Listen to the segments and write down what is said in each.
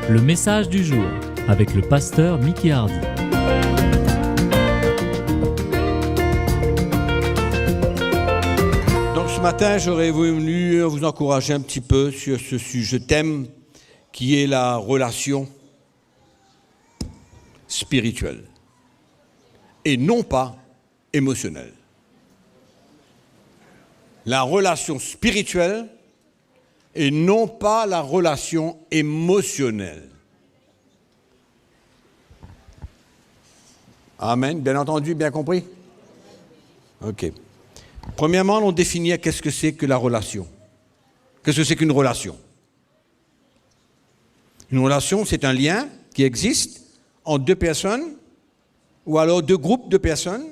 Le message du jour avec le pasteur Mickey Hardy. Donc ce matin, j'aurais voulu vous encourager un petit peu sur ce sujet thème qui est la relation spirituelle et non pas émotionnelle. La relation spirituelle et non pas la relation émotionnelle. Amen. Bien entendu, bien compris? OK. Premièrement, on définit qu'est-ce que c'est que la relation. Qu'est-ce que c'est qu'une relation? Une relation, c'est un lien qui existe entre deux personnes ou alors deux groupes de personnes.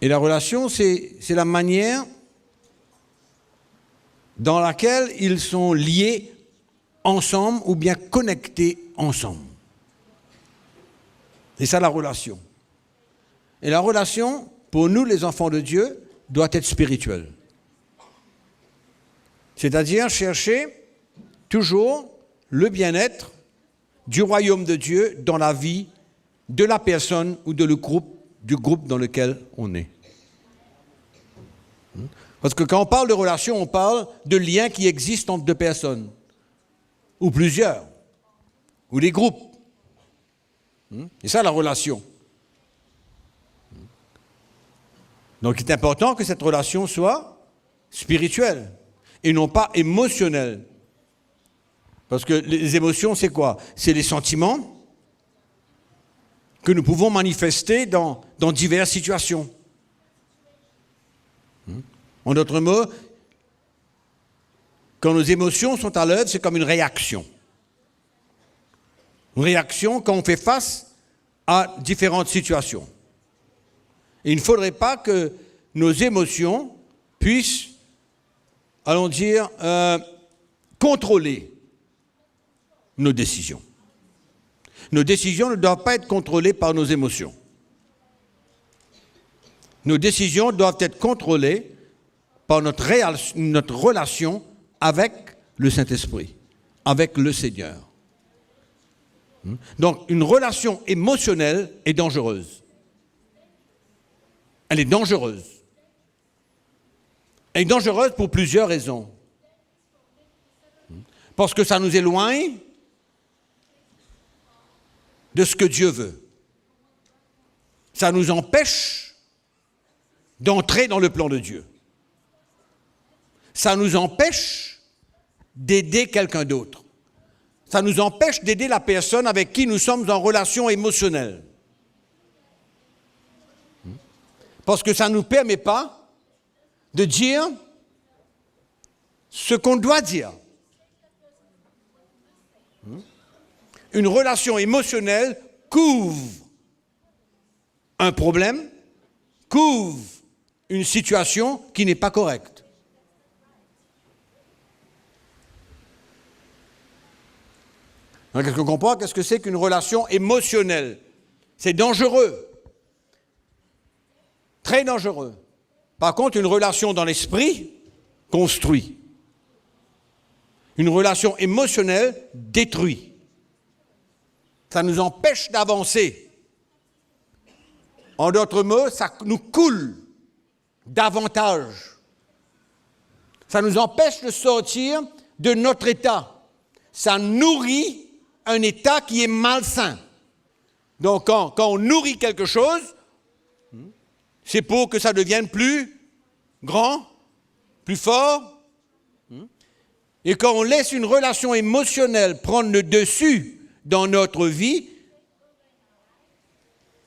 Et la relation, c'est la manière dans laquelle ils sont liés ensemble ou bien connectés ensemble. C'est ça la relation. Et la relation, pour nous les enfants de Dieu, doit être spirituelle. C'est-à-dire chercher toujours le bien-être du royaume de Dieu dans la vie de la personne ou du groupe dans lequel on est. Parce que quand on parle de relation, on parle de liens qui existent entre deux personnes, ou plusieurs, ou des groupes. C'est ça la relation. Donc il est important que cette relation soit spirituelle et non pas émotionnelle. Parce que les émotions, c'est quoi? C'est les sentiments que nous pouvons manifester dans diverses situations. En d'autres mots, quand nos émotions sont à l'œuvre, c'est comme une réaction. Une réaction quand on fait face à différentes situations. Et il ne faudrait pas que nos émotions puissent, allons dire, contrôler nos décisions. Nos décisions ne doivent pas être contrôlées par nos émotions. Nos décisions doivent être contrôlées par notre relation avec le Saint-Esprit, avec le Seigneur. Donc, une relation émotionnelle est dangereuse. Elle est dangereuse. Elle est dangereuse pour plusieurs raisons. Parce que ça nous éloigne de ce que Dieu veut. Ça nous empêche d'entrer dans le plan de Dieu. Ça nous empêche d'aider quelqu'un d'autre. Ça nous empêche d'aider la personne avec qui nous sommes en relation émotionnelle. Parce que ça ne nous permet pas de dire ce qu'on doit dire. Une relation émotionnelle couvre un problème, couvre une situation qui n'est pas correcte. Donc, est-ce qu'on comprend? Qu'est-ce que c'est qu'une relation émotionnelle? C'est dangereux. Très dangereux. Par contre, une relation dans l'esprit construit. Une relation émotionnelle détruit. Ça nous empêche d'avancer. En d'autres mots, ça nous coule davantage. Ça nous empêche de sortir de notre état. Ça nourrit un état qui est malsain. Donc, quand on nourrit quelque chose, c'est pour que ça devienne plus grand, plus fort. Et quand on laisse une relation émotionnelle prendre le dessus dans notre vie,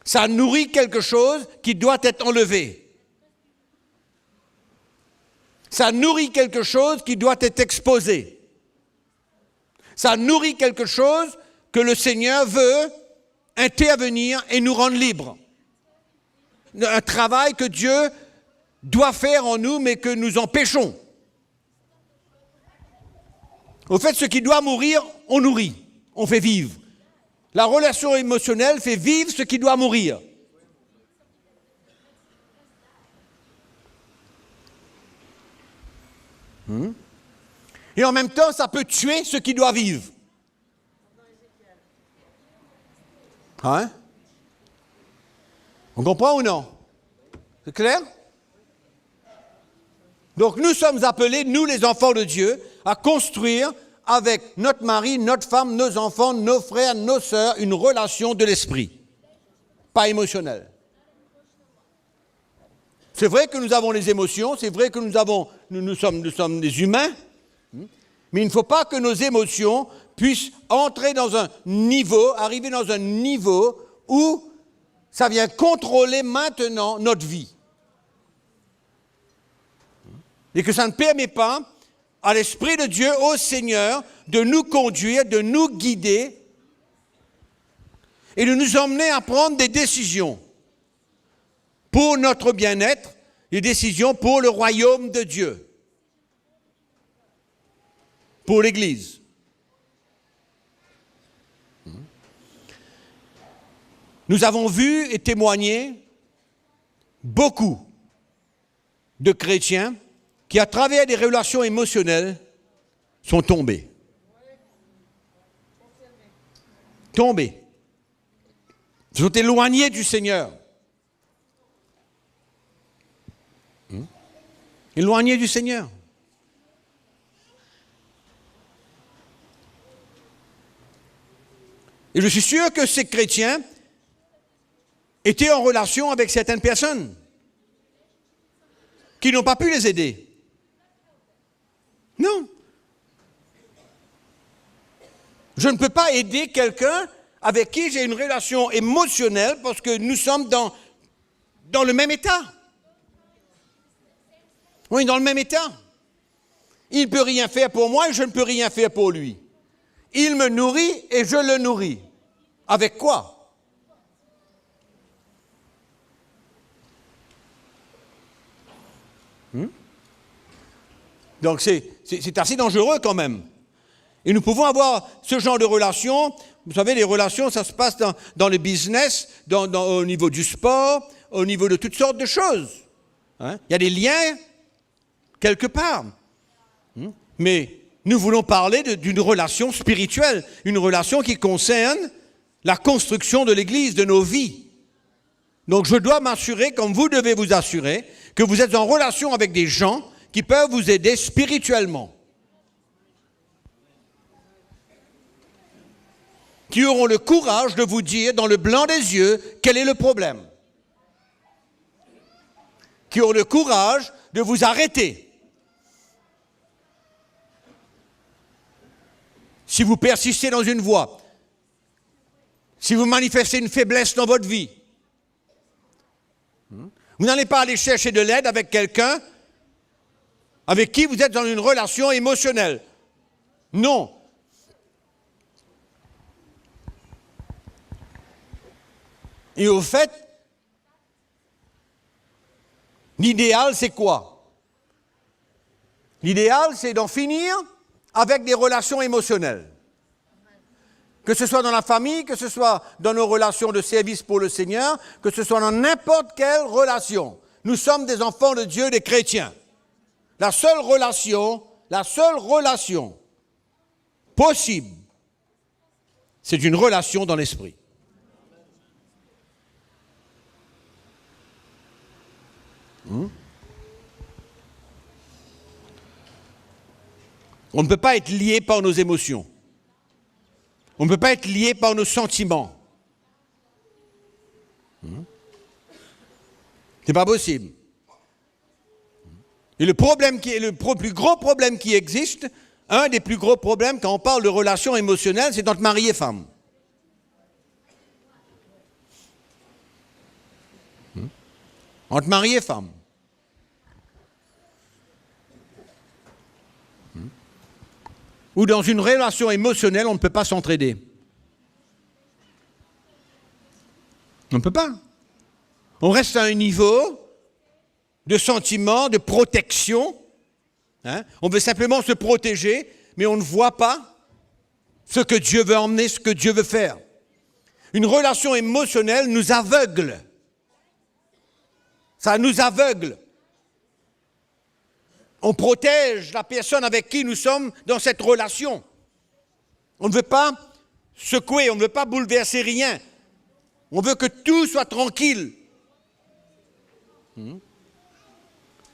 ça nourrit quelque chose qui doit être enlevé. Ça nourrit quelque chose qui doit être exposé. Ça nourrit quelque chose que le Seigneur veut intervenir et nous rendre libres. Un travail que Dieu doit faire en nous, mais que nous empêchons. Au fait, ce qui doit mourir, on nourrit, on fait vivre. La relation émotionnelle fait vivre ce qui doit mourir. Et en même temps, ça peut tuer ceux qui doivent vivre. Hein? On comprend ou non? C'est clair? Donc nous sommes appelés, nous les enfants de Dieu, à construire avec notre mari, notre femme, nos enfants, nos frères, nos sœurs, une relation de l'esprit, pas émotionnelle. C'est vrai que nous avons les émotions, c'est vrai que nous sommes des humains, mais il ne faut pas que nos émotions puissent entrer dans un niveau, arriver dans un niveau où ça vient contrôler maintenant notre vie. Et que ça ne permet pas à l'Esprit de Dieu, au Seigneur, de nous conduire, de nous guider et de nous emmener à prendre des décisions pour notre bien-être, des décisions pour le royaume de Dieu, pour l'Église. Nous avons vu et témoigné beaucoup de chrétiens qui, à travers des relations émotionnelles, sont tombés. Tombés. Ils sont éloignés du Seigneur. Éloignés du Seigneur. Et je suis sûr que ces chrétiens étaient en relation avec certaines personnes qui n'ont pas pu les aider. Non. Je ne peux pas aider quelqu'un avec qui j'ai une relation émotionnelle parce que nous sommes dans le même état. Oui, dans le même état. Il ne peut rien faire pour moi et je ne peux rien faire pour lui. Il me nourrit et je le nourris. Avec quoi? Donc c'est assez dangereux quand même. Et nous pouvons avoir ce genre de relations. Vous savez, les relations, ça se passe dans le business, au niveau du sport, au niveau de toutes sortes de choses. Hein? Il y a des liens quelque part. Mais nous voulons parler d'une relation spirituelle, une relation qui concerne la construction de l'Église, de nos vies. Donc je dois m'assurer, comme vous devez vous assurer, que vous êtes en relation avec des gens qui peuvent vous aider spirituellement. Qui auront le courage de vous dire dans le blanc des yeux quel est le problème. Qui auront le courage de vous arrêter. Si vous persistez dans une voie, si vous manifestez une faiblesse dans votre vie, vous n'allez pas aller chercher de l'aide avec quelqu'un avec qui vous êtes dans une relation émotionnelle. Non. Et au fait, l'idéal, c'est quoi? L'idéal, c'est d'en finir avec des relations émotionnelles. Que ce soit dans la famille, que ce soit dans nos relations de service pour le Seigneur, que ce soit dans n'importe quelle relation. Nous sommes des enfants de Dieu, des chrétiens. La seule relation possible, c'est une relation dans l'esprit. On ne peut pas être lié par nos émotions. On ne peut pas être lié par nos sentiments. C'est pas possible. Et le plus gros problème qui existe, un des plus gros problèmes quand on parle de relations émotionnelles, c'est entre mari et femme. Entre mari et femme. Ou dans une relation émotionnelle, on ne peut pas s'entraider. On ne peut pas. On reste à un niveau de sentiment, de protection. Hein? On veut simplement se protéger, mais on ne voit pas ce que Dieu veut emmener, ce que Dieu veut faire. Une relation émotionnelle nous aveugle. Ça nous aveugle. On protège la personne avec qui nous sommes dans cette relation. On ne veut pas secouer, on ne veut pas bouleverser rien. On veut que tout soit tranquille.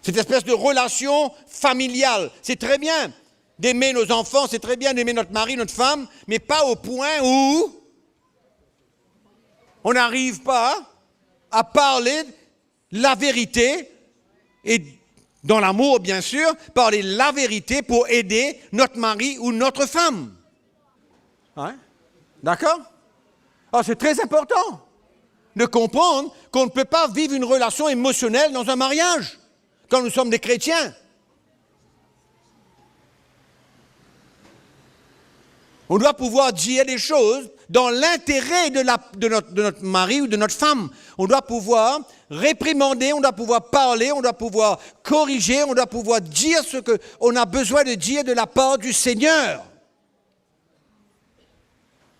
Cette espèce de relation familiale, c'est très bien d'aimer nos enfants, c'est très bien d'aimer notre mari, notre femme, mais pas au point où on n'arrive pas à parler la vérité, et dans l'amour bien sûr, parler la vérité pour aider notre mari ou notre femme. Hein? D'accord? Alors c'est très important de comprendre qu'on ne peut pas vivre une relation émotionnelle dans un mariage quand nous sommes des chrétiens. On doit pouvoir dire des choses dans l'intérêt de notre mari ou de notre femme. On doit pouvoir réprimander, on doit pouvoir parler, on doit pouvoir corriger, on doit pouvoir dire ce qu'on a besoin de dire de la part du Seigneur.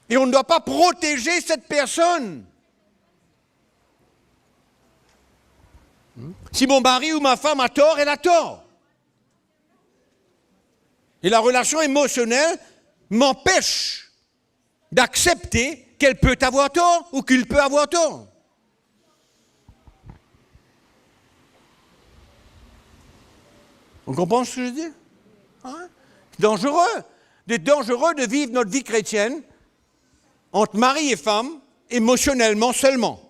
Et on ne doit pas protéger cette personne. Si mon mari ou ma femme a tort, elle a tort. Et la relation émotionnelle m'empêche d'accepter qu'elle peut avoir tort ou qu'il peut avoir tort. On comprend ce que je dis? Hein? C'est dangereux. C'est dangereux de vivre notre vie chrétienne entre mari et femme, émotionnellement seulement.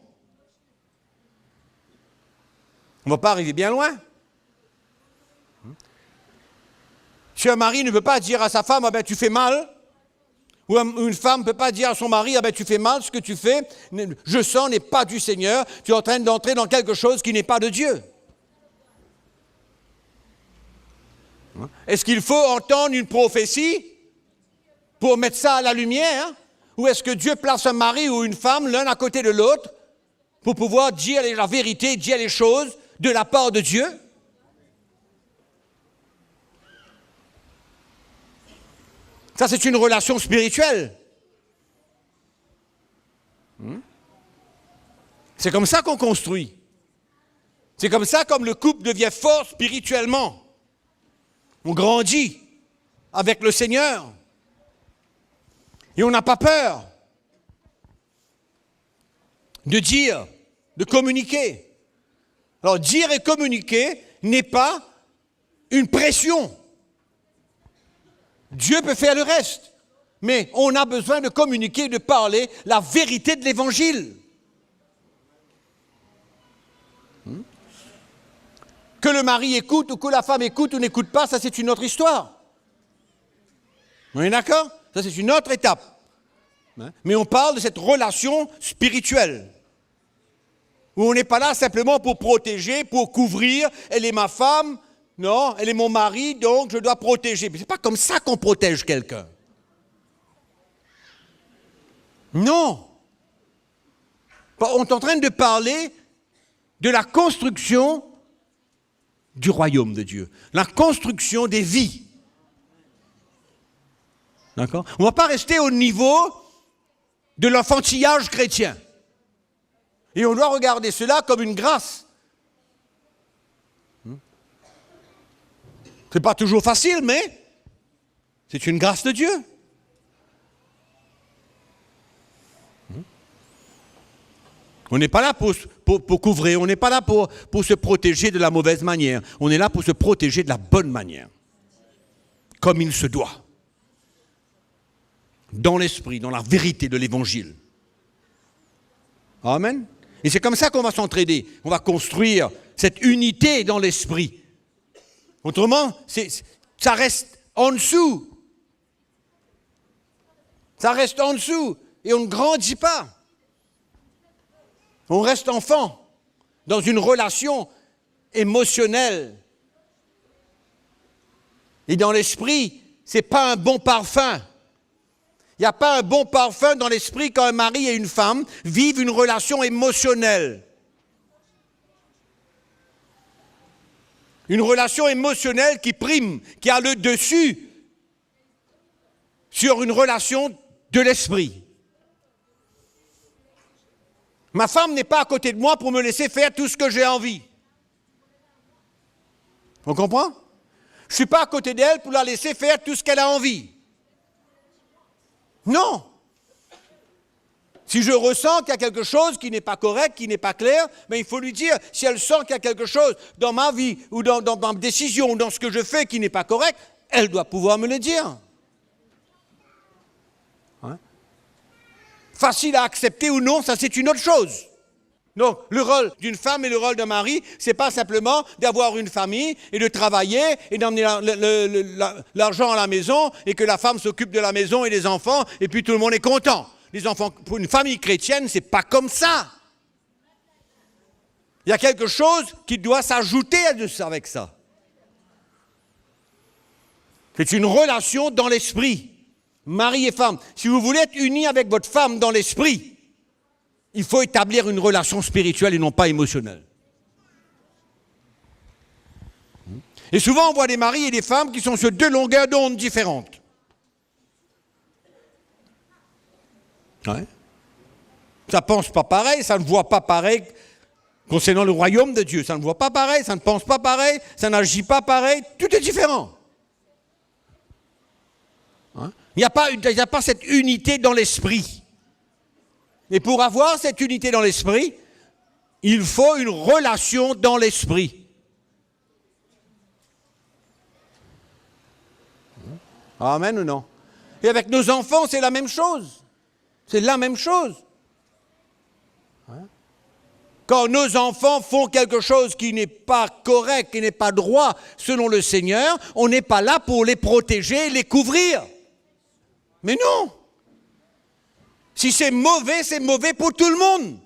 On ne va pas arriver bien loin. Si un mari ne peut pas dire à sa femme, ah ben tu fais mal, ou une femme ne peut pas dire à son mari, ah ben tu fais mal, ce que tu fais, je sens, n'est pas du Seigneur, tu es en train d'entrer dans quelque chose qui n'est pas de Dieu. Est-ce qu'il faut entendre une prophétie pour mettre ça à la lumière, ou est-ce que Dieu place un mari ou une femme l'un à côté de l'autre pour pouvoir dire la vérité, dire les choses de la part de Dieu? Ça, c'est une relation spirituelle. C'est comme ça qu'on construit. C'est comme ça comme le couple devient fort spirituellement. On grandit avec le Seigneur. Et on n'a pas peur de dire, de communiquer. Alors, dire et communiquer n'est pas une pression. Dieu peut faire le reste, mais on a besoin de communiquer, de parler la vérité de l'Évangile. Que le mari écoute ou que la femme écoute ou n'écoute pas, ça c'est une autre histoire. On est d'accord? Ça c'est une autre étape. Mais on parle de cette relation spirituelle, où on n'est pas là simplement pour protéger, pour couvrir, elle est ma femme, non, elle est mon mari, donc je dois protéger. Mais ce n'est pas comme ça qu'on protège quelqu'un. Non. On est en train de parler de la construction du royaume de Dieu, la construction des vies. D'accord? On ne va pas rester au niveau de l'enfantillage chrétien. Et on doit regarder cela comme une grâce. Ce n'est pas toujours facile, mais c'est une grâce de Dieu. On n'est pas là pour couvrir, on n'est pas là pour se protéger de la mauvaise manière. On est là pour se protéger de la bonne manière, comme il se doit. Dans l'esprit, dans la vérité de l'Évangile. Amen. Et c'est comme ça qu'on va s'entraider. On va construire cette unité dans l'esprit. Autrement, ça reste en dessous. Ça reste en dessous et on ne grandit pas. On reste enfant dans une relation émotionnelle. Et dans l'esprit, ce n'est pas un bon parfum. Il n'y a pas un bon parfum dans l'esprit quand un mari et une femme vivent une relation émotionnelle. Une relation émotionnelle qui prime, qui a le dessus sur une relation de l'esprit. Ma femme n'est pas à côté de moi pour me laisser faire tout ce que j'ai envie. On comprend? Je ne suis pas à côté d'elle pour la laisser faire tout ce qu'elle a envie. Non. Si je ressens qu'il y a quelque chose qui n'est pas correct, qui n'est pas clair, mais il faut lui dire. Si elle sent qu'il y a quelque chose dans ma vie ou dans ma décision ou dans ce que je fais qui n'est pas correct, elle doit pouvoir me le dire. Hein? Facile à accepter ou non, ça c'est une autre chose. Donc, le rôle d'une femme et le rôle d'un mari, c'est pas simplement d'avoir une famille et de travailler et d'emmener l'argent à la maison et que la femme s'occupe de la maison et des enfants et puis tout le monde est content. Les enfants, pour une famille chrétienne, c'est pas comme ça. Il y a quelque chose qui doit s'ajouter avec ça. C'est une relation dans l'esprit. Mari et femme. Si vous voulez être unis avec votre femme dans l'esprit, il faut établir une relation spirituelle et non pas émotionnelle. Et souvent, on voit des maris et des femmes qui sont sur deux longueurs d'onde différentes. Ouais. Ça ne pense pas pareil, ça ne voit pas pareil concernant le royaume de Dieu. Ça ne voit pas pareil, ça ne pense pas pareil, ça n'agit pas pareil. Tout est différent. Hein? Il n'y a pas cette unité dans l'esprit. Et pour avoir cette unité dans l'esprit, il faut une relation dans l'esprit. Amen ou non? Et avec nos enfants, c'est la même chose. C'est la même chose. Quand nos enfants font quelque chose qui n'est pas correct, qui n'est pas droit selon le Seigneur, on n'est pas là pour les protéger, les couvrir. Mais non! Si c'est mauvais pour tout le monde.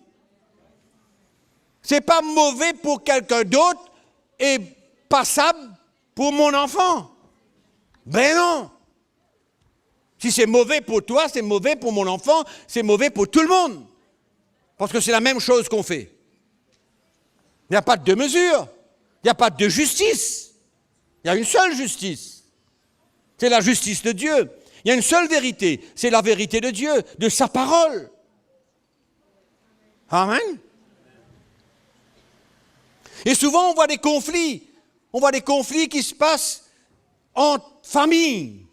C'est pas mauvais pour quelqu'un d'autre et passable pour mon enfant. Ben non. Si c'est mauvais pour toi, c'est mauvais pour mon enfant, c'est mauvais pour tout le monde. Parce que c'est la même chose qu'on fait. Il n'y a pas de deux mesures. Il n'y a pas de deux justice. Il y a une seule justice. C'est la justice de Dieu. Il y a une seule vérité, c'est la vérité de Dieu, de sa parole. Amen. Et souvent, on voit des conflits. On voit des conflits qui se passent en famille.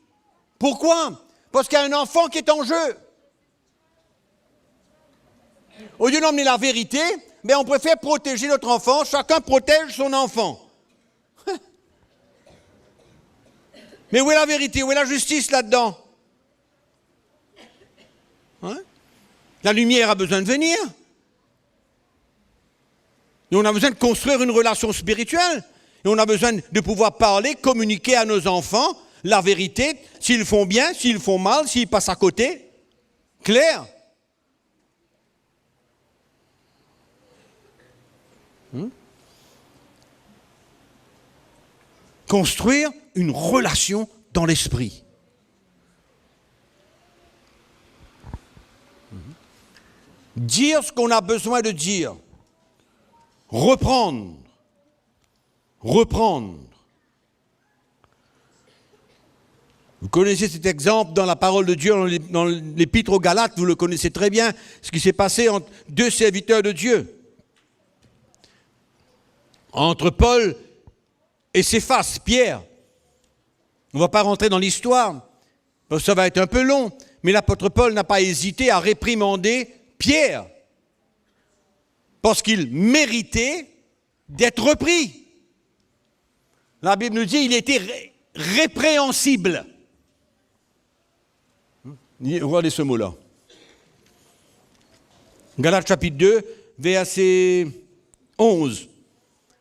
Pourquoi? Parce qu'il y a un enfant qui est en jeu. Au lieu d'emmener la vérité, ben on préfère protéger notre enfant. Chacun protège son enfant. Mais où est la vérité? Où est la justice là-dedans? Hein? La lumière a besoin de venir. Et on a besoin de construire une relation spirituelle. Et on a besoin de pouvoir parler, communiquer à nos enfants la vérité, s'ils font bien, s'ils font mal, s'ils passent à côté. Clair? Construire une relation dans l'esprit. Dire ce qu'on a besoin de dire. Reprendre. Vous connaissez cet exemple dans la parole de Dieu, dans l'épître aux Galates, vous le connaissez très bien, ce qui s'est passé entre deux serviteurs de Dieu. Entre Paul et Céphas, Pierre. On ne va pas rentrer dans l'histoire, parce que ça va être un peu long, mais l'apôtre Paul n'a pas hésité à réprimander Pierre, parce qu'il méritait d'être repris. La Bible nous dit qu'il était répréhensible. Regardez ce mot-là. Galates chapitre 2, verset 11.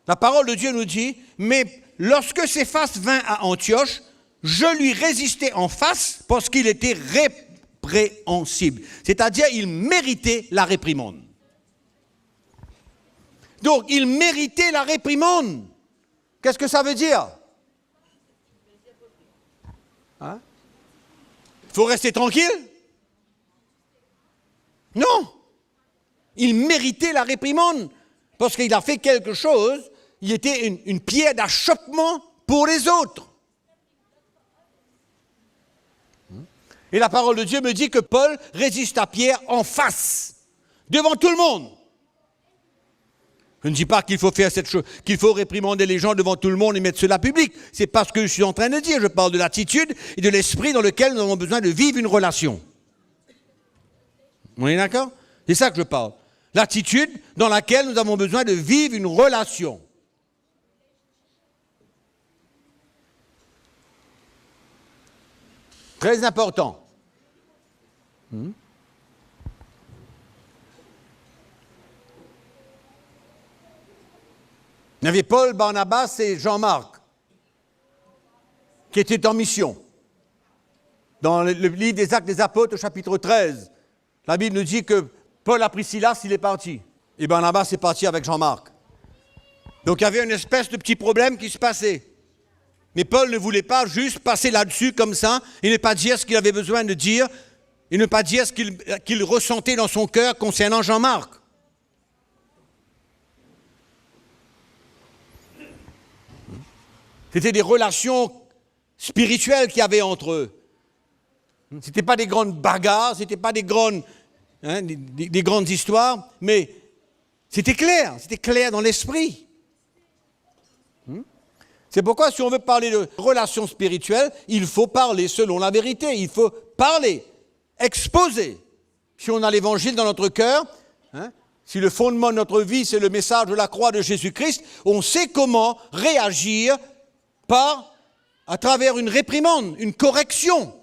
La parole de Dieu nous dit, mais lorsque Céphas vint à Antioche, je lui résistai en face parce qu'il était répréhensible. C'est-à-dire, il méritait la réprimande. Donc, il méritait la réprimande. Qu'est-ce que ça veut dire? Hein? Il faut rester tranquille? Non. Il méritait la réprimande parce qu'il a fait quelque chose. Il était une pierre d'achoppement pour les autres. Et la parole de Dieu me dit que Paul résiste à Pierre en face, devant tout le monde. Je ne dis pas qu'il faut faire cette chose, qu'il faut réprimander les gens devant tout le monde et mettre cela public. C'est pas ce que je suis en train de dire. Je parle de l'attitude et de l'esprit dans lequel nous avons besoin de vivre une relation. On est d'accord? C'est ça que je parle. L'attitude dans laquelle nous avons besoin de vivre une relation. Très important. Il y avait Paul, Barnabas et Jean-Marc qui étaient en mission. Dans le livre des Actes des Apôtres, au chapitre 13, la Bible nous dit que Paul a pris Silas, il est parti. Et Barnabas est parti avec Jean-Marc. Donc il y avait une espèce de petit problème qui se passait. Mais Paul ne voulait pas juste passer là-dessus comme ça et ne pas dire ce qu'il avait besoin de dire et ne pas dire ce qu'il ressentait dans son cœur concernant Jean-Marc. C'était des relations spirituelles qu'il y avait entre eux. Ce n'était pas des grandes bagarres, ce n'était pas des grandes histoires, mais c'était clair dans l'esprit. C'est pourquoi si on veut parler de relations spirituelles, il faut parler selon la vérité, il faut parler, exposer. Si on a l'évangile dans notre cœur, si le fondement de notre vie c'est le message de la croix de Jésus-Christ, on sait comment réagir à travers une réprimande, une correction.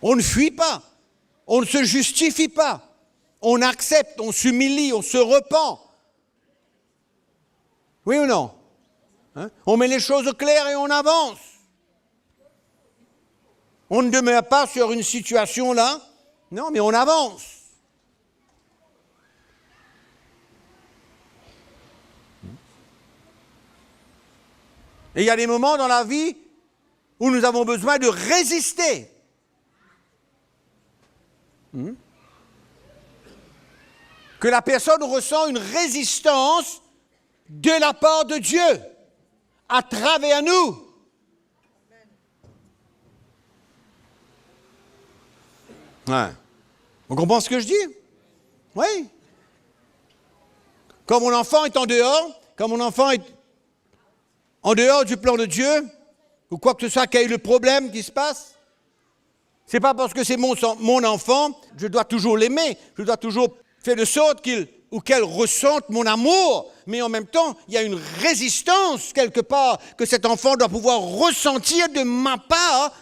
On ne fuit pas, on ne se justifie pas, on accepte, on s'humilie, on se repent. Oui ou non? On met les choses au clair et on avance. On ne demeure pas sur une situation là, non, mais on avance. Et il y a des moments dans la vie où nous avons besoin de résister. Que la personne ressent une résistance de la part de Dieu, à travers nous. Ouais. On comprend ce que je dis? Oui. Quand mon enfant est en dehors, quand mon enfant est en dehors du plan de Dieu, ou quoi que ce soit, quel est le problème qui se passe, c'est pas parce que c'est mon enfant, je dois toujours l'aimer, je dois toujours faire de sorte qu'elle ressente mon amour, mais en même temps, il y a une résistance quelque part que cet enfant doit pouvoir ressentir de ma part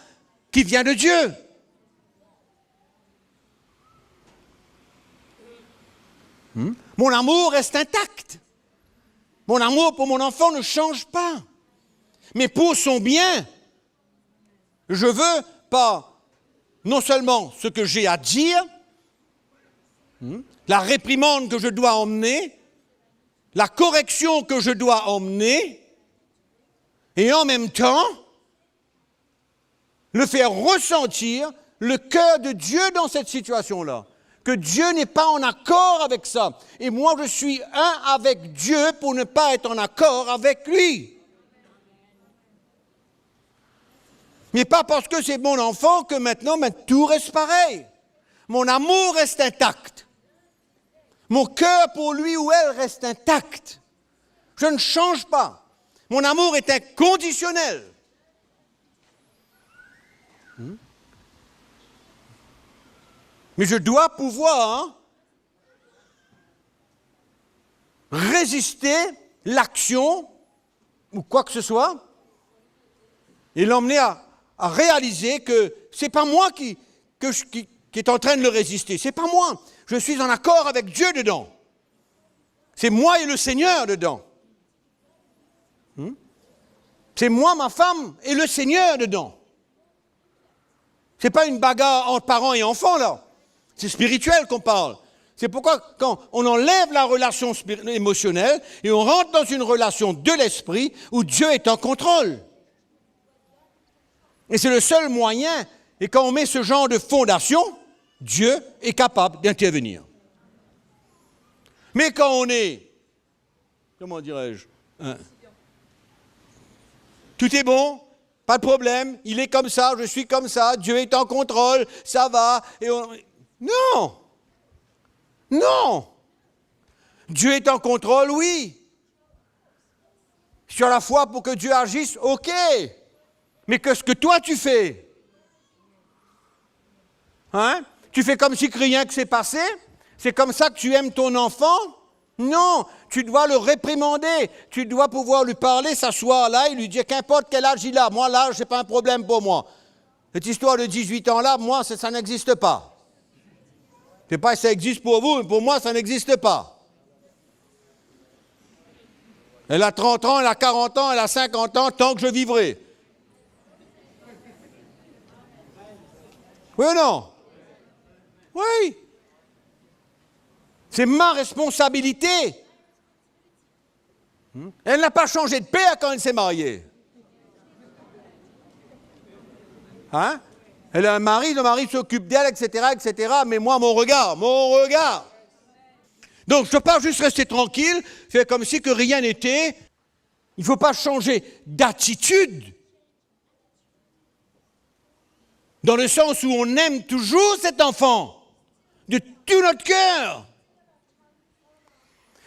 qui vient de Dieu. Mon amour reste intact. Mon amour pour mon enfant ne change pas. Mais pour son bien, je veux pas non seulement ce que j'ai à dire, la réprimande que je dois emmener, la correction que je dois emmener, et en même temps, le faire ressentir le cœur de Dieu dans cette situation-là. Que Dieu n'est pas en accord avec ça. Et moi, je suis un avec Dieu pour ne pas être en accord avec lui. Mais pas parce que c'est mon enfant que maintenant tout reste pareil. Mon amour reste intact. Mon cœur pour lui ou elle reste intact. Je ne change pas. Mon amour est inconditionnel. Mais je dois pouvoir résister l'action ou quoi que ce soit et l'emmener à réaliser que ce n'est pas moi qui est en train de le résister. Ce n'est pas moi. Je suis en accord avec Dieu dedans. C'est moi et le Seigneur dedans. C'est moi, ma femme et le Seigneur dedans. Ce n'est pas une bagarre entre parents et enfants là. C'est spirituel qu'on parle. C'est pourquoi quand on enlève la relation émotionnelle et on rentre dans une relation de l'esprit où Dieu est en contrôle. Et c'est le seul moyen. Et quand on met ce genre de fondation, Dieu est capable d'intervenir. Mais quand on est, comment dirais-je, tout est bon, pas de problème, il est comme ça, je suis comme ça, Dieu est en contrôle, ça va, et non! Non. Dieu est en contrôle, oui. Sur la foi pour que Dieu agisse, ok. Mais qu'est-ce que toi tu fais? Hein? Tu fais comme si rien ne s'est passé? C'est comme ça que tu aimes ton enfant? Non, tu dois le réprimander. Tu dois pouvoir lui parler, s'asseoir là et lui dire qu'importe quel âge il a. Moi, l'âge, ce n'est pas un problème pour moi. Cette histoire de 18 ans là, moi, ça n'existe pas. Je ne sais pas si ça existe pour vous, mais pour moi, ça n'existe pas. Elle a 30 ans, elle a 40 ans, elle a 50 ans, tant que je vivrai. Oui ou non? Oui. C'est ma responsabilité. Elle n'a pas changé de père quand elle s'est mariée. Hein? Elle a un mari, le mari s'occupe d'elle, etc., etc. Mais moi, mon regard. Donc, je ne peux pas juste rester tranquille, faire comme si que rien n'était. Il ne faut pas changer d'attitude. Dans le sens où on aime toujours cet enfant, de tout notre cœur.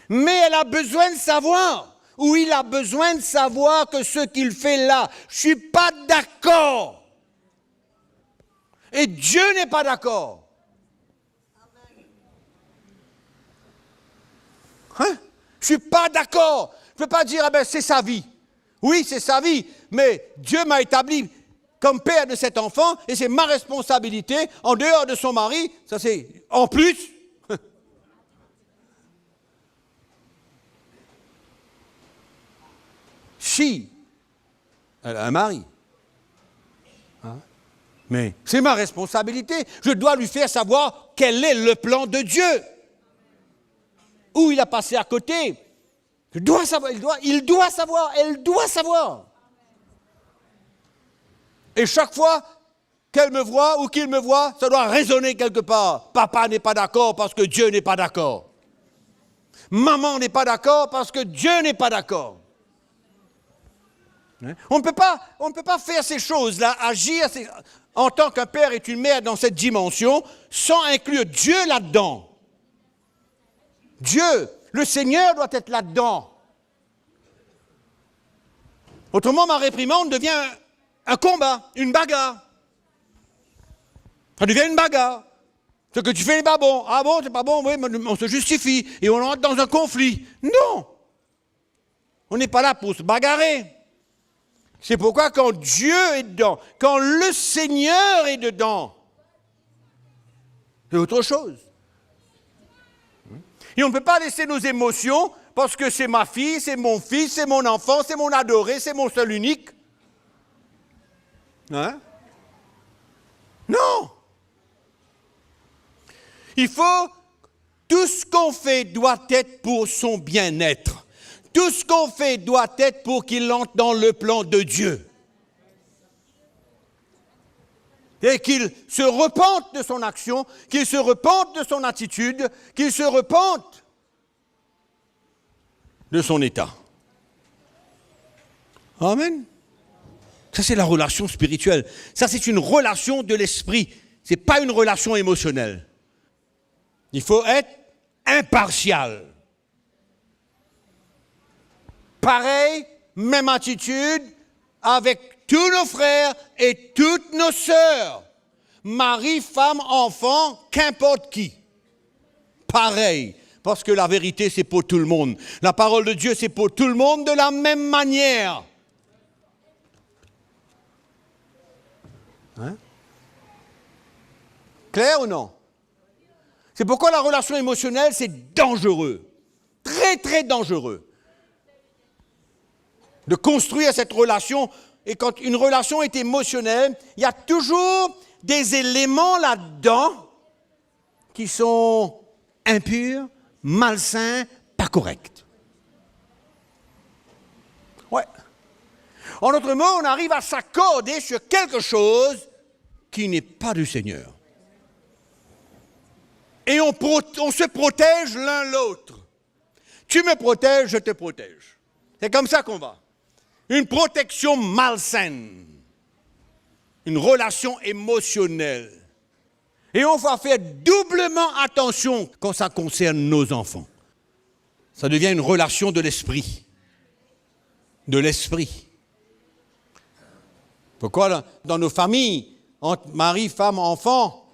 Mais elle a besoin de savoir, ou il a besoin de savoir que ce qu'il fait là, je ne suis pas d'accord. Et Dieu n'est pas d'accord. Hein? Je ne suis pas d'accord. Je ne peux pas dire, ah ben c'est sa vie. Oui, c'est sa vie, mais Dieu m'a établi comme père de cet enfant, et c'est ma responsabilité, en dehors de son mari, ça c'est en plus. Si, elle a un mari. Hein? Mais c'est ma responsabilité. Je dois lui faire savoir quel est le plan de Dieu. Où il a passé à côté. Je dois savoir, il doit savoir, elle doit savoir. Et chaque fois qu'elle me voit ou qu'il me voit, ça doit résonner quelque part. Papa n'est pas d'accord parce que Dieu n'est pas d'accord. Maman n'est pas d'accord parce que Dieu n'est pas d'accord. On ne peut pas faire ces choses-là, agir en tant qu'un père et une mère dans cette dimension, sans inclure Dieu là-dedans. Dieu, le Seigneur doit être là-dedans. Autrement, ma réprimande devient un combat, une bagarre. Ça devient une bagarre. Ce que tu fais n'est pas bon. Ah bon, c'est pas bon, oui, on se justifie. Et on entre dans un conflit. Non! On n'est pas là pour se bagarrer. C'est pourquoi quand Dieu est dedans, quand le Seigneur est dedans, c'est autre chose. Et on ne peut pas laisser nos émotions, parce que c'est ma fille, c'est mon fils, c'est mon enfant, c'est mon adoré, c'est mon seul unique. Hein? Non! Il faut, tout ce qu'on fait doit être pour son bien-être. Tout ce qu'on fait doit être pour qu'il entre dans le plan de Dieu. Et qu'il se repente de son action, qu'il se repente de son attitude, qu'il se repente de son état. Amen. Ça, c'est la relation spirituelle. Ça, c'est une relation de l'esprit. Ce n'est pas une relation émotionnelle. Il faut être impartial. Pareil, même attitude avec tous nos frères et toutes nos sœurs. Mari, femme, enfant, qu'importe qui. Pareil, parce que la vérité, c'est pour tout le monde. La parole de Dieu, c'est pour tout le monde de la même manière. Hein? Clair ou non? C'est pourquoi la relation émotionnelle, c'est dangereux. Très, très dangereux. De construire cette relation. Et quand une relation est émotionnelle, il y a toujours des éléments là-dedans qui sont impurs, malsains, pas corrects. Ouais. En d'autres mots, on arrive à s'accorder sur quelque chose qui n'est pas du Seigneur. Et on se protège l'un l'autre. Tu me protèges, je te protège. C'est comme ça qu'on va. Une protection malsaine. Une relation émotionnelle. Et on va faire doublement attention quand ça concerne nos enfants. Ça devient une relation de l'esprit. De l'esprit. Pourquoi dans nos familles, entre mari, femme, enfant,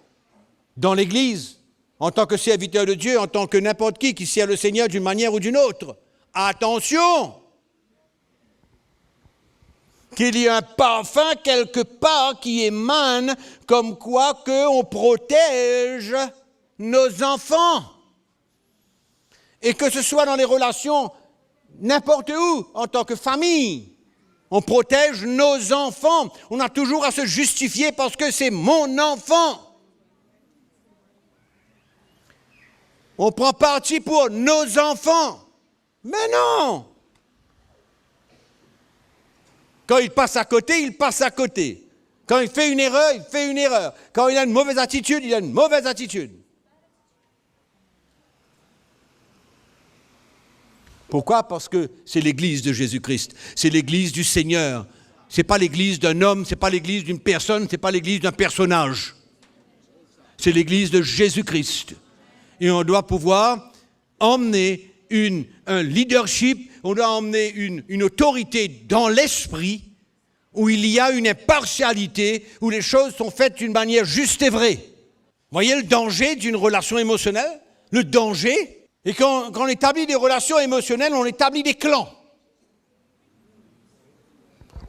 dans l'Église, en tant que serviteur de Dieu, en tant que n'importe qui sert le Seigneur d'une manière ou d'une autre, attention! Qu'il y ait un parfum quelque part qui émane comme quoi qu'on protège nos enfants. Et que ce soit dans les relations n'importe où, en tant que famille. On protège nos enfants. On a toujours à se justifier parce que c'est mon enfant. On prend parti pour nos enfants. Mais non! Quand il passe à côté, il passe à côté. Quand il fait une erreur, il fait une erreur. Quand il a une mauvaise attitude, il a une mauvaise attitude. Pourquoi? Parce que c'est l'église de Jésus-Christ. C'est l'église du Seigneur. Ce n'est pas l'église d'un homme, ce n'est pas l'église d'une personne, ce n'est pas l'église d'un personnage. C'est l'église de Jésus-Christ. Et on doit pouvoir emmener un leadership, on doit emmener une autorité dans l'esprit où il y a une impartialité, où les choses sont faites d'une manière juste et vraie. Vous voyez le danger d'une relation émotionnelle? Le danger. Et quand on établit des relations émotionnelles, on établit des clans.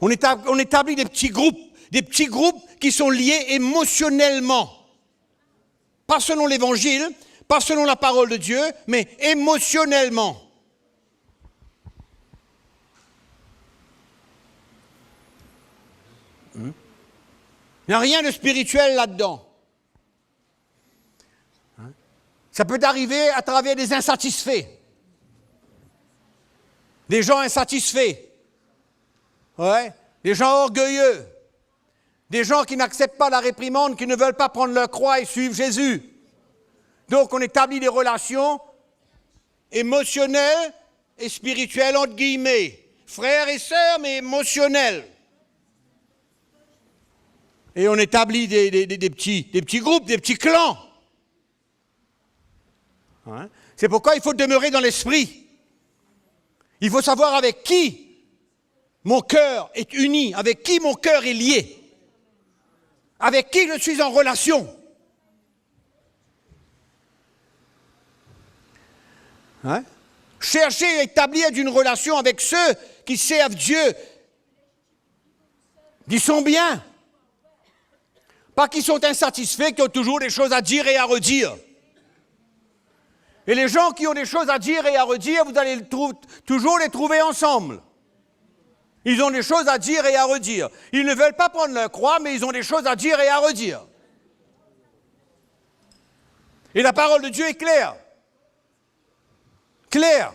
On établit des petits groupes qui sont liés émotionnellement. Pas selon l'Évangile, pas selon la parole de Dieu, mais émotionnellement. Il n'y a rien de spirituel là-dedans. Ça peut arriver à travers des insatisfaits. Des gens insatisfaits. Ouais. Des gens orgueilleux. Des gens qui n'acceptent pas la réprimande, qui ne veulent pas prendre leur croix et suivre Jésus. Donc on établit des relations émotionnelles et spirituelles, entre guillemets. Frères et sœurs, mais émotionnelles. Et on établit des petits groupes, des petits clans. Hein? C'est pourquoi il faut demeurer dans l'esprit. Il faut savoir avec qui mon cœur est uni, avec qui mon cœur est lié, avec qui je suis en relation. Hein? Chercher à établir une relation avec ceux qui servent Dieu, qui sont bien, pas qui sont insatisfaits, qui ont toujours des choses à dire et à redire. Et les gens qui ont des choses à dire et à redire, vous allez toujours les trouver ensemble. Ils ont des choses à dire et à redire. Ils ne veulent pas prendre leur croix, mais ils ont des choses à dire et à redire. Et la parole de Dieu est claire. Claire.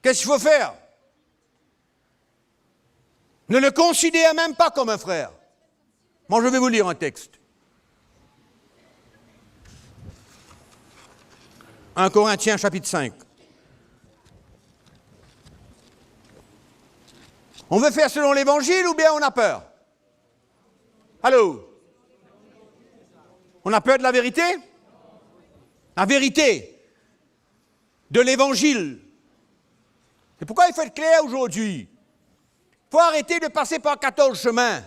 Qu'est-ce qu'il faut faire? Ne le considère même pas comme un frère. Moi, je vais vous lire un texte. 1 Corinthiens, chapitre 5. On veut faire selon l'Évangile ou bien on a peur? Allô? On a peur de la vérité? La vérité de l'Évangile. C'est pourquoi il faut être clair aujourd'hui. Il faut arrêter de passer par 14 chemins.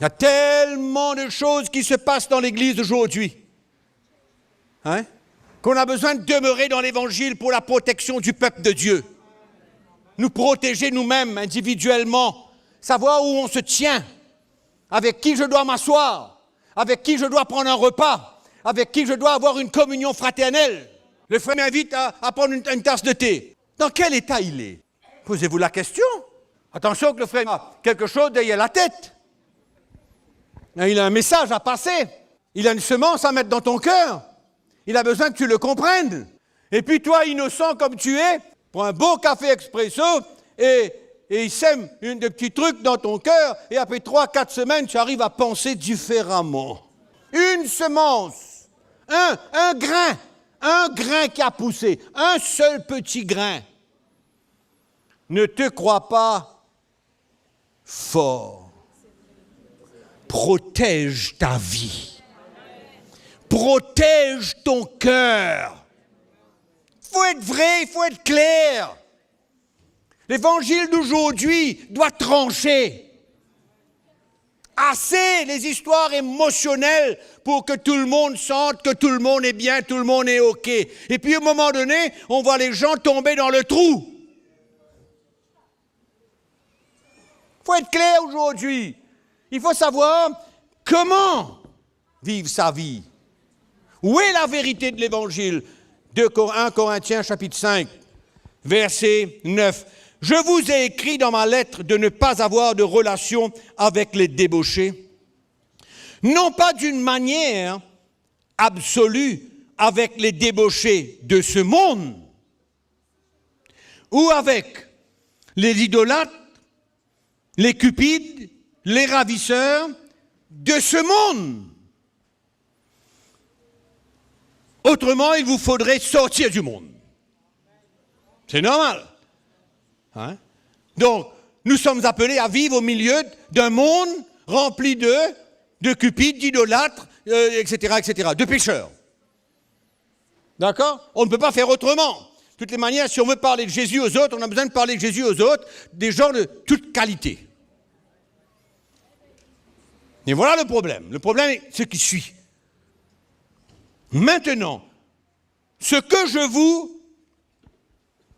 Il y a tellement de choses qui se passent dans l'Église aujourd'hui. Hein? Qu'on a besoin de demeurer dans l'Évangile pour la protection du peuple de Dieu. Nous protéger nous-mêmes individuellement. Savoir où on se tient. Avec qui je dois m'asseoir. Avec qui je dois prendre un repas. Avec qui je dois avoir une communion fraternelle. Le frère m'invite à prendre une tasse de thé. Dans quel état il est? Posez-vous la question. Attention que le frère a quelque chose derrière la tête. Il a un message à passer. Il a une semence à mettre dans ton cœur. Il a besoin que tu le comprennes. Et puis toi, innocent comme tu es, prends un beau café expresso et il sème des petits trucs dans ton cœur et après 3-4 semaines, tu arrives à penser différemment. Une semence, un grain qui a poussé, un seul petit grain. Ne te crois pas fort. Protège ta vie. Protège ton cœur. Il faut être vrai, il faut être clair. L'évangile d'aujourd'hui doit trancher. Assez les histoires émotionnelles pour que tout le monde sente que tout le monde est bien, tout le monde est OK. Et puis, à un moment donné, on voit les gens tomber dans le trou. Il faut être clair aujourd'hui. Il faut savoir comment vivre sa vie. Où est la vérité de l'Évangile? 1 Corinthiens chapitre 5, verset 9. Je vous ai écrit dans ma lettre de ne pas avoir de relation avec les débauchés, non pas d'une manière absolue avec les débauchés de ce monde, ou avec les idolâtres, les cupides, les ravisseurs de ce monde. Autrement, il vous faudrait sortir du monde. C'est normal. Hein? Donc, nous sommes appelés à vivre au milieu d'un monde rempli de cupides, d'idolâtres, etc., de pécheurs. D'accord? On ne peut pas faire autrement. De toutes les manières, si on veut parler de Jésus aux autres, on a besoin de parler de Jésus aux autres, des gens de toute qualité. Et voilà le problème. Le problème est ce qui suit. Maintenant, ce que je vous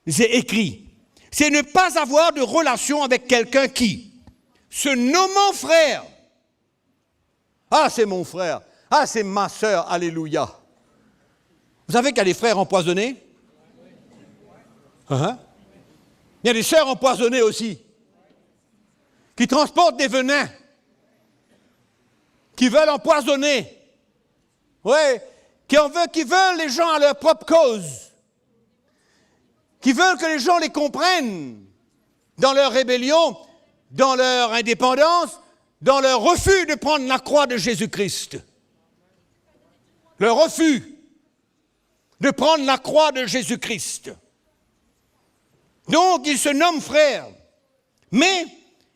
ai écrit, c'est ne pas avoir de relation avec quelqu'un qui, se nommant frère, ah c'est mon frère, ah c'est ma sœur, alléluia. Vous savez qu'il y a des frères empoisonnés? Il y a des sœurs empoisonnées aussi, qui transportent des venins, qui veulent empoisonner, qui veulent les gens à leur propre cause, qui veulent que les gens les comprennent dans leur rébellion, dans leur indépendance, dans leur refus de prendre la croix de Jésus-Christ. Leur refus de prendre la croix de Jésus-Christ. Donc, il se nomme frère, mais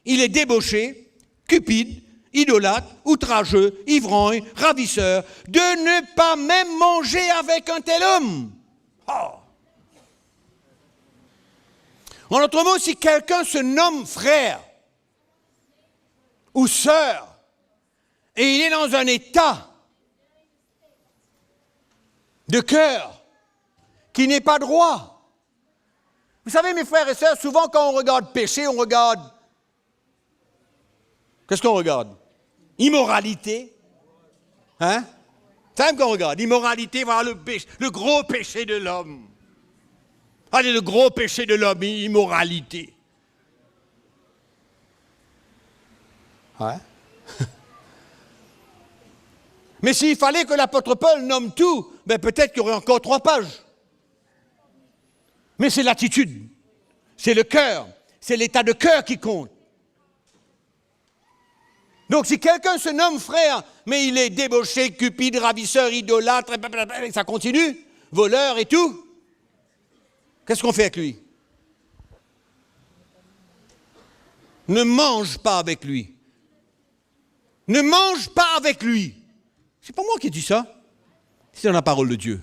il est débauché, cupide, idolâtre, outrageux, ivrogne, ravisseur, de ne pas même manger avec un tel homme. Oh. En d'autres mots, si quelqu'un se nomme frère ou sœur, et il est dans un état de cœur qui n'est pas droit. Vous savez, mes frères et sœurs, souvent quand on regarde péché, on regarde... Qu'est-ce qu'on regarde? Immoralité. Hein? C'est ça qu'on regarde. Immoralité, voilà le gros péché de l'homme. Allez, le gros péché de l'homme, immoralité. Ouais. Mais s'il fallait que l'apôtre Paul nomme tout, ben peut-être qu'il y aurait encore 3 pages. Mais c'est l'attitude, c'est le cœur, c'est l'état de cœur qui compte. Donc si quelqu'un se nomme frère, mais il est débauché, cupide, ravisseur, idolâtre, ça continue, voleur et tout, qu'est-ce qu'on fait avec lui? Ne mange pas avec lui. Ne mange pas avec lui. C'est pas moi qui dis ça. C'est dans la parole de Dieu.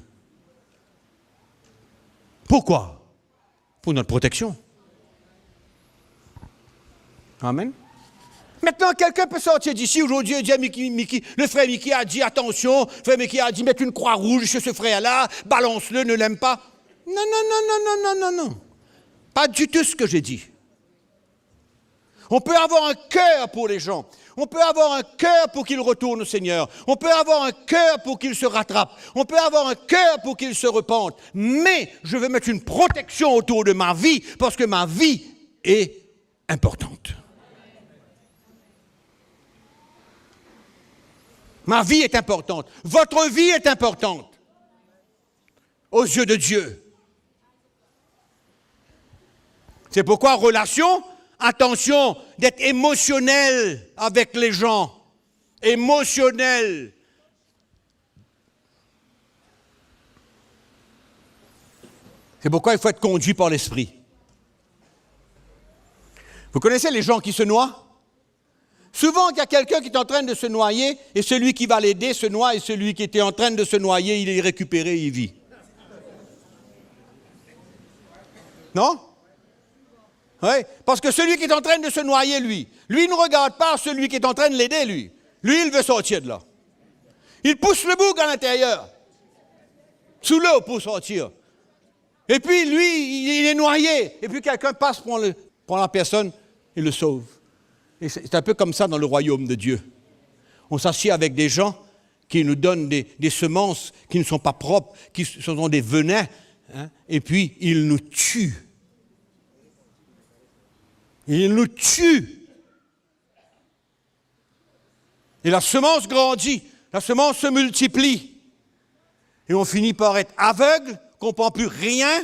Pourquoi? Pour notre protection. Amen. Maintenant, quelqu'un peut sortir d'ici aujourd'hui et dire, le frère Mickey a dit, attention, le frère Mickey a dit, mettre une croix rouge sur ce frère-là, balance-le, ne l'aime pas. Non. Pas du tout ce que j'ai dit. On peut avoir un cœur pour les gens. On peut avoir un cœur pour qu'ils retournent au Seigneur. On peut avoir un cœur pour qu'ils se rattrapent. On peut avoir un cœur pour qu'ils se repentent. Mais je veux mettre une protection autour de ma vie parce que ma vie est importante. Ma vie est importante. Votre vie est importante aux yeux de Dieu. C'est pourquoi relation, attention d'être émotionnel avec les gens. Émotionnel. C'est pourquoi il faut être conduit par l'esprit. Vous connaissez les gens qui se noient? Souvent, il y a quelqu'un qui est en train de se noyer et celui qui va l'aider se noie et celui qui était en train de se noyer, il est récupéré, il vit. Non? Oui, parce que celui qui est en train de se noyer, lui ne regarde pas celui qui est en train de l'aider, lui. Lui, il veut sortir de là. Il pousse le bouc à l'intérieur, sous l'eau pour sortir. Et puis, lui, il est noyé. Et puis, quelqu'un passe, prend la personne et le sauve. Et c'est un peu comme ça dans le royaume de Dieu. On s'assied avec des gens qui nous donnent des semences qui ne sont pas propres, qui sont des venins, hein, et puis ils nous tuent. Ils nous tuent. Et la semence grandit, la semence se multiplie. Et on finit par être aveugle, ne comprend plus rien.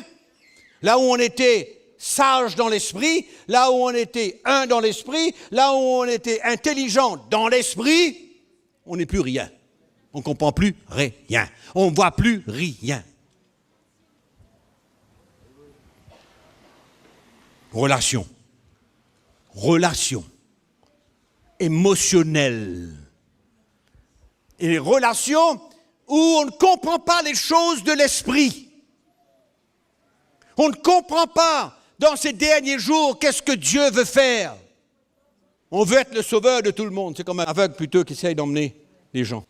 Là où on était sage dans l'esprit, là où on était un dans l'esprit, là où on était intelligent dans l'esprit, on n'est plus rien. On ne comprend plus rien. On ne voit plus rien. Relation. Relation. Émotionnelle. Et les relations où on ne comprend pas les choses de l'esprit. On ne comprend pas dans ces derniers jours qu'est-ce que Dieu veut faire. On veut être le sauveur de tout le monde. C'est comme un aveugle plutôt qui essaye d'emmener les gens.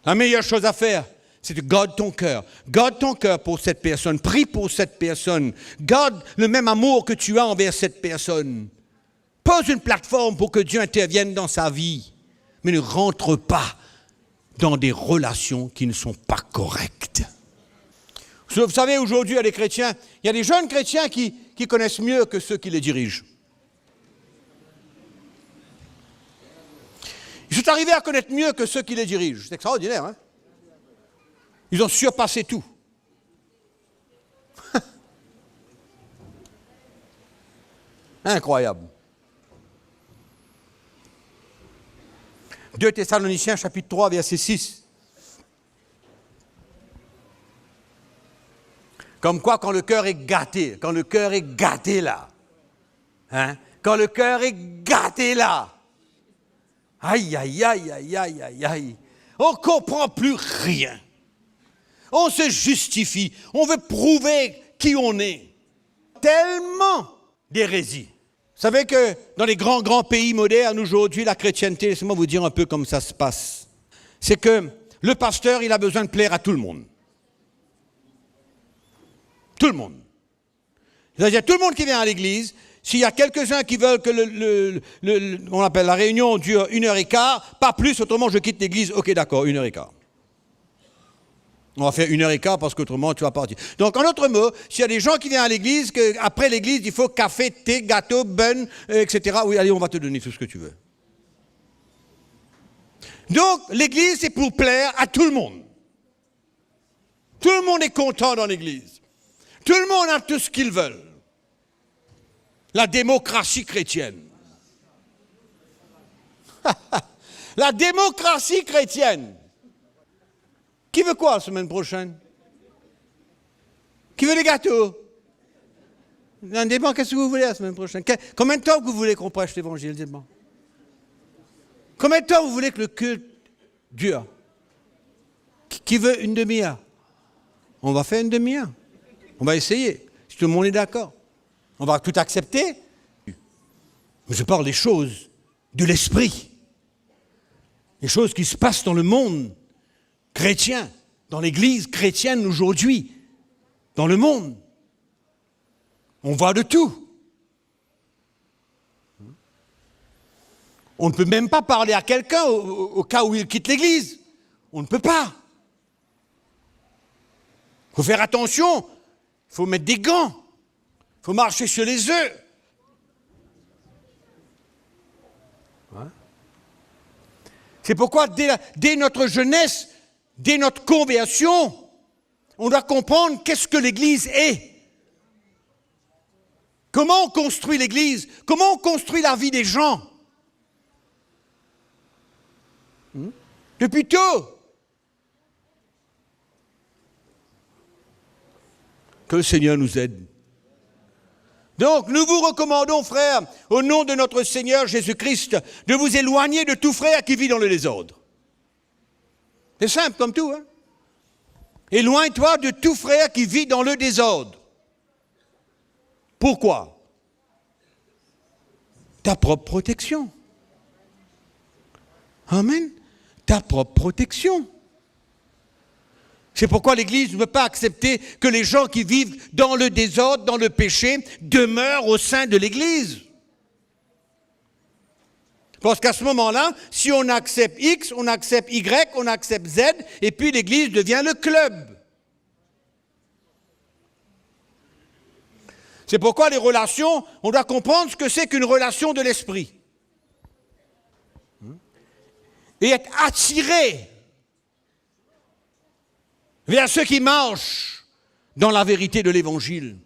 La meilleure chose à faire, c'est de garder ton cœur. Garde ton cœur pour cette personne. Prie pour cette personne. Garde le même amour que tu as envers cette personne. Pose une plateforme pour que Dieu intervienne dans sa vie. Mais ne rentre pas dans des relations qui ne sont pas correctes. Vous savez, aujourd'hui, il y a des chrétiens, il y a des jeunes chrétiens qui connaissent mieux que ceux qui les dirigent. Ils sont arrivés à connaître mieux que ceux qui les dirigent. C'est extraordinaire, hein? Ils ont surpassé tout. Incroyable. 2 Thessaloniciens, chapitre 3, verset 6. Comme quoi, quand le cœur est gâté là, hein, quand le cœur est gâté là, aïe, aïe, aïe, aïe, aïe, aïe, aïe, on ne comprend plus rien. On se justifie, on veut prouver qui on est. Tellement d'hérésie. Vous savez que dans les grands pays modernes aujourd'hui, la chrétienté, laissez-moi vous dire un peu comment ça se passe. C'est que le pasteur, il a besoin de plaire à tout le monde. Tout le monde. C'est-à-dire tout le monde qui vient à l'église, s'il y a quelques-uns qui veulent que on appelle la réunion dure 1h15, pas plus, autrement je quitte l'église, ok d'accord, 1h15. On va faire 1h15 parce qu'autrement tu vas partir. Donc en d'autres mots, s'il y a des gens qui viennent à l'église, qu'après l'église il faut café, thé, gâteau, bun, etc. Oui, allez, on va te donner tout ce que tu veux. Donc l'église c'est pour plaire à tout le monde. Tout le monde est content dans l'église. Tout le monde a tout ce qu'ils veulent. La démocratie chrétienne. La démocratie chrétienne. Qui veut quoi la semaine prochaine? Qui veut des gâteaux? Ça dépend, qu'est-ce que vous voulez la semaine prochaine? Combien de temps vous voulez qu'on prêche l'évangile? Dites-moi. Combien de temps vous voulez que le culte dure? Qui veut une demi-heure? On va faire une demi-heure. On va essayer, si tout le monde est d'accord. On va tout accepter. Mais je parle des choses de l'esprit. Les choses qui se passent dans le monde chrétien, dans l'église chrétienne aujourd'hui, dans le monde. On voit de tout. On ne peut même pas parler à quelqu'un au cas où il quitte l'église. On ne peut pas. Il faut faire attention. Il faut mettre des gants. Il faut marcher sur les œufs. Ouais. C'est pourquoi dès notre jeunesse, dès notre conversion, on doit comprendre qu'est-ce que l'Église est. Comment on construit l'Église? Comment on construit la vie des gens? Depuis tôt. Que le Seigneur nous aide. Donc, nous vous recommandons, frères, au nom de notre Seigneur Jésus-Christ, de vous éloigner de tout frère qui vit dans le désordre. C'est simple comme tout, hein? Éloigne-toi de tout frère qui vit dans le désordre. Pourquoi? Ta propre protection. Amen. Ta propre protection. C'est pourquoi l'Église ne peut pas accepter que les gens qui vivent dans le désordre, dans le péché, demeurent au sein de l'Église. Parce qu'à ce moment-là, si on accepte X, on accepte Y, on accepte Z, et puis l'Église devient le club. C'est pourquoi les relations, on doit comprendre ce que c'est qu'une relation de l'esprit. Et être attiré vers ceux qui marchent dans la vérité de l'Évangile.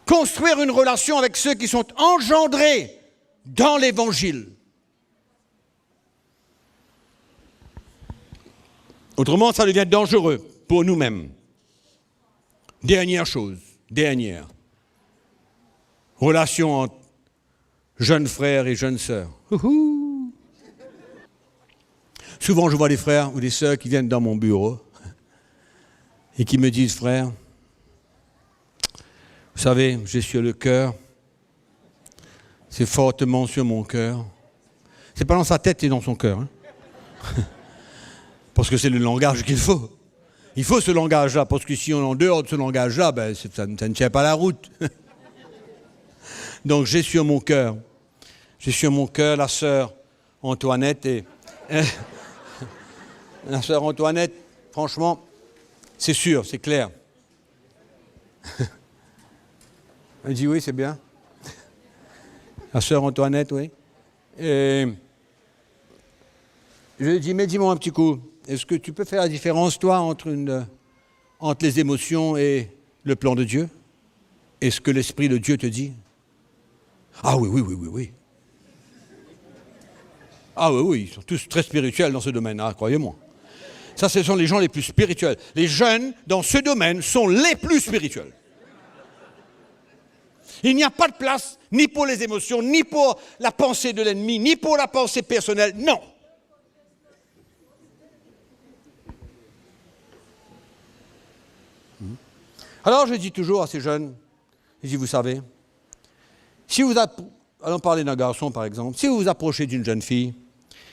Construire une relation avec ceux qui sont engendrés dans l'Évangile. Autrement, ça devient dangereux pour nous-mêmes. Dernière chose, relation entre jeunes frères et jeunes sœurs. Souvent, je vois des frères ou des sœurs qui viennent dans mon bureau et qui me disent, frère, vous savez, j'ai sur le cœur, c'est fortement sur mon cœur. C'est pas dans sa tête, c'est dans son cœur. Hein. Parce que c'est le langage qu'il faut. Il faut ce langage-là, parce que si on est en dehors de ce langage-là, ben, ça ne tient pas la route. Donc j'ai sur mon cœur la sœur Antoinette et... la sœur Antoinette, franchement, c'est sûr, c'est clair. Elle dit oui, c'est bien. La sœur Antoinette, oui. Et je lui dis, mais dis-moi un petit coup, est-ce que tu peux faire la différence, toi, entre les émotions et le plan de Dieu? Est-ce que l'Esprit de Dieu te dit? Ah oui. Ah oui, ils sont tous très spirituels dans ce domaine, hein, croyez-moi. Ça, ce sont les gens les plus spirituels. Les jeunes, dans ce domaine, sont les plus spirituels. Il n'y a pas de place, ni pour les émotions, ni pour la pensée de l'ennemi, ni pour la pensée personnelle, non. Alors, je dis toujours à ces jeunes, je dis, vous savez, si vous allons parler d'un garçon, par exemple, si vous vous approchez d'une jeune fille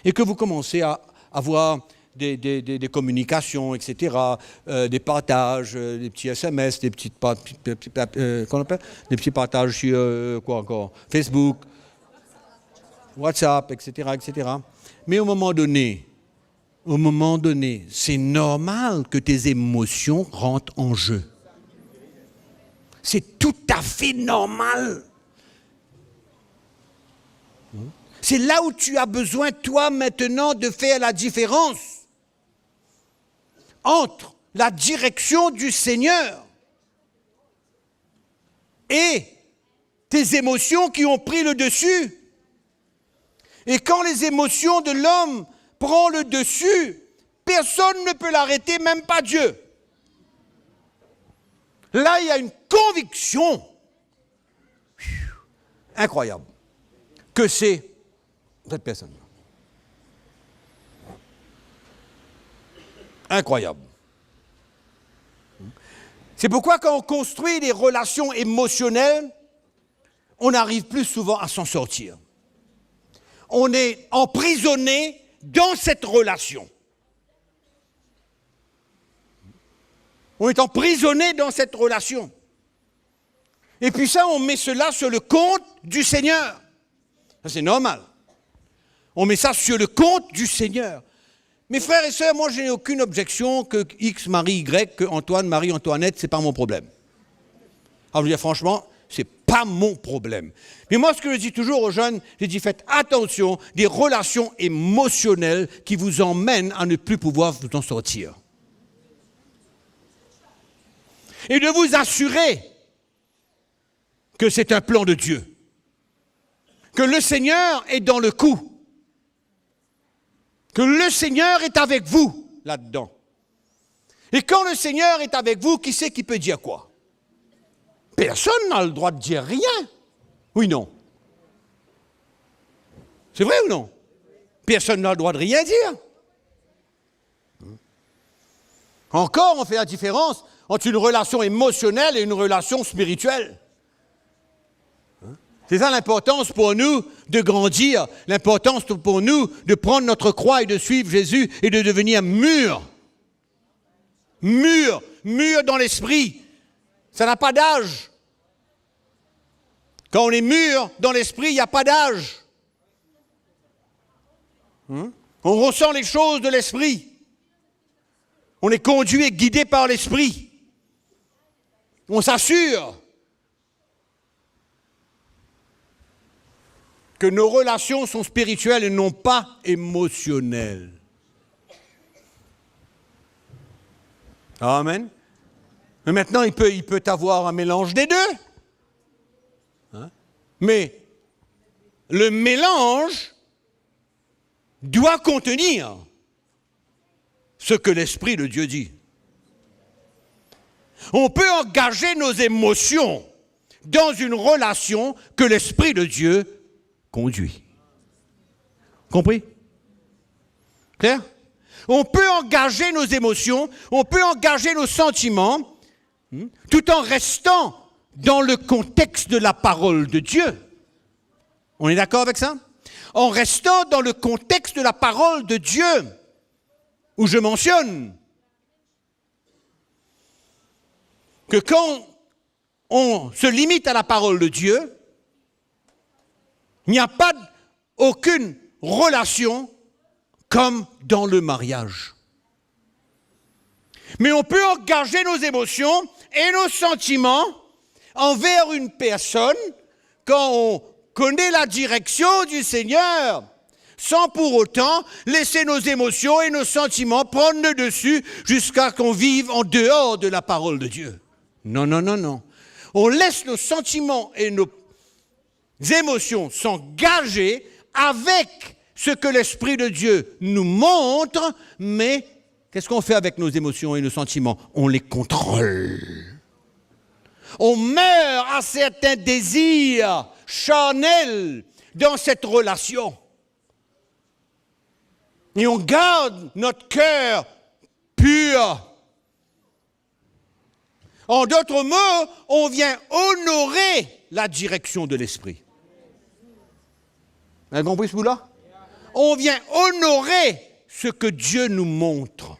et que vous commencez à avoir des communications, etc., des partages, des petits SMS, des petits partages sur, quoi encore, Facebook, WhatsApp, etc., etc. Mais au moment donné, c'est normal que tes émotions rentrent en jeu. C'est tout à fait normal. C'est là où tu as besoin, toi, maintenant, de faire la différence entre la direction du Seigneur et tes émotions qui ont pris le dessus. Et quand les émotions de l'homme prennent le dessus, personne ne peut l'arrêter, même pas Dieu. Là, il y a une conviction incroyable que c'est cette personne. Incroyable. C'est pourquoi quand on construit des relations émotionnelles, on arrive plus souvent à s'en sortir. On est emprisonné dans cette relation. On est emprisonné dans cette relation. Et puis ça, on met cela sur le compte du Seigneur. Ça, c'est normal. On met ça sur le compte du Seigneur. Mes frères et sœurs, moi, je n'ai aucune objection que X marie Y, que Antoine marie Antoinette, c'est pas mon problème. Alors, je veux dire, franchement, c'est pas mon problème. Mais moi, ce que je dis toujours aux jeunes, je dis, faites attention des relations émotionnelles qui vous emmènent à ne plus pouvoir vous en sortir. Et de vous assurer que c'est un plan de Dieu. Que le Seigneur est dans le coup. Que le Seigneur est avec vous là-dedans. Et quand le Seigneur est avec vous, qui c'est qui peut dire quoi? Personne n'a le droit de dire rien. Oui, non. C'est vrai ou non? Personne n'a le droit de rien dire. Encore, on fait la différence entre une relation émotionnelle et une relation spirituelle. C'est ça l'importance pour nous de grandir, l'importance pour nous de prendre notre croix et de suivre Jésus et de devenir mûrs. Mûrs dans l'esprit. Ça n'a pas d'âge. Quand on est mûr dans l'esprit, il n'y a pas d'âge. On ressent les choses de l'esprit. On est conduit et guidé par l'esprit. On s'assure que nos relations sont spirituelles et non pas émotionnelles. Amen. Mais maintenant, il peut avoir un mélange des deux. Mais le mélange doit contenir ce que l'Esprit de Dieu dit. On peut engager nos émotions dans une relation que l'Esprit de Dieu conduit. Compris? Clair? On peut engager nos émotions, on peut engager nos sentiments, tout en restant dans le contexte de la parole de Dieu. On est d'accord avec ça? En restant dans le contexte de la parole de Dieu, où je mentionne que quand on se limite à la parole de Dieu, il n'y a pas aucune relation comme dans le mariage. Mais on peut engager nos émotions et nos sentiments envers une personne quand on connaît la direction du Seigneur, sans pour autant laisser nos émotions et nos sentiments prendre le dessus jusqu'à qu'on vive en dehors de la parole de Dieu. Non, non, non, non. On laisse nos sentiments et nos émotions s'engager avec ce que l'Esprit de Dieu nous montre, mais qu'est-ce qu'on fait avec nos émotions et nos sentiments? On les contrôle. On meurt à certains désirs charnels dans cette relation. Et on garde notre cœur pur. En d'autres mots, on vient honorer la direction de l'Esprit. Vous avez compris ce bout-là? On vient honorer ce que Dieu nous montre.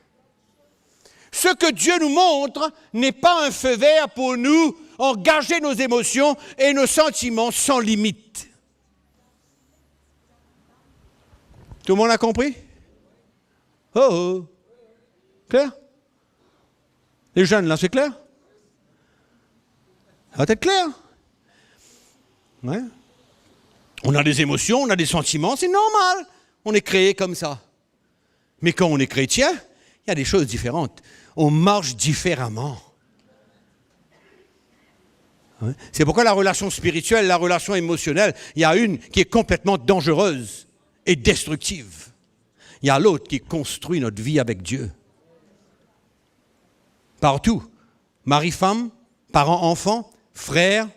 Ce que Dieu nous montre n'est pas un feu vert pour nous engager nos émotions et nos sentiments sans limite. Tout le monde a compris? Oh oh. Clair? Les jeunes, là, c'est clair? Ça va être clair? Ouais. On a des émotions, on a des sentiments, c'est normal. On est créé comme ça. Mais quand on est chrétien, il y a des choses différentes. On marche différemment. Ouais. C'est pourquoi la relation spirituelle, la relation émotionnelle, il y a une qui est complètement dangereuse et destructive. Il y a l'autre qui construit notre vie avec Dieu. Partout. Mari-femme, parents-enfants, frères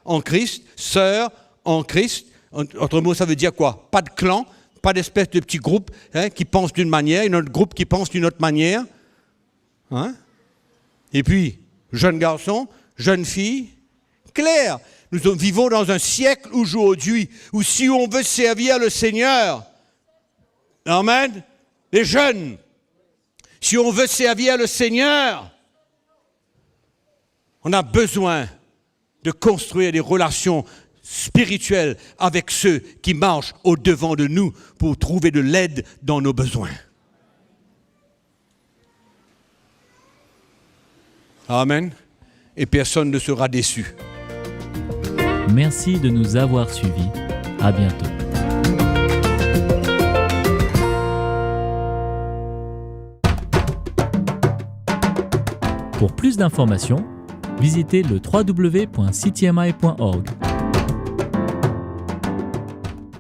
en Christ, sœurs en Christ. Autre mot, ça veut dire quoi? Pas de clan, pas d'espèce de petit groupe qui pense d'une manière, et un autre groupe qui pense d'une autre manière. Hein? Et puis, jeunes garçons, jeunes filles, clair, nous vivons dans un siècle aujourd'hui où si on veut servir le Seigneur, amen, les jeunes, si on veut servir le Seigneur, on a besoin de construire des relations spirituelles avec ceux qui marchent au-devant de nous pour trouver de l'aide dans nos besoins. Amen. Et personne ne sera déçu. Merci de nous avoir suivis. À bientôt. Pour plus d'informations, visitez le www.ctmi.org.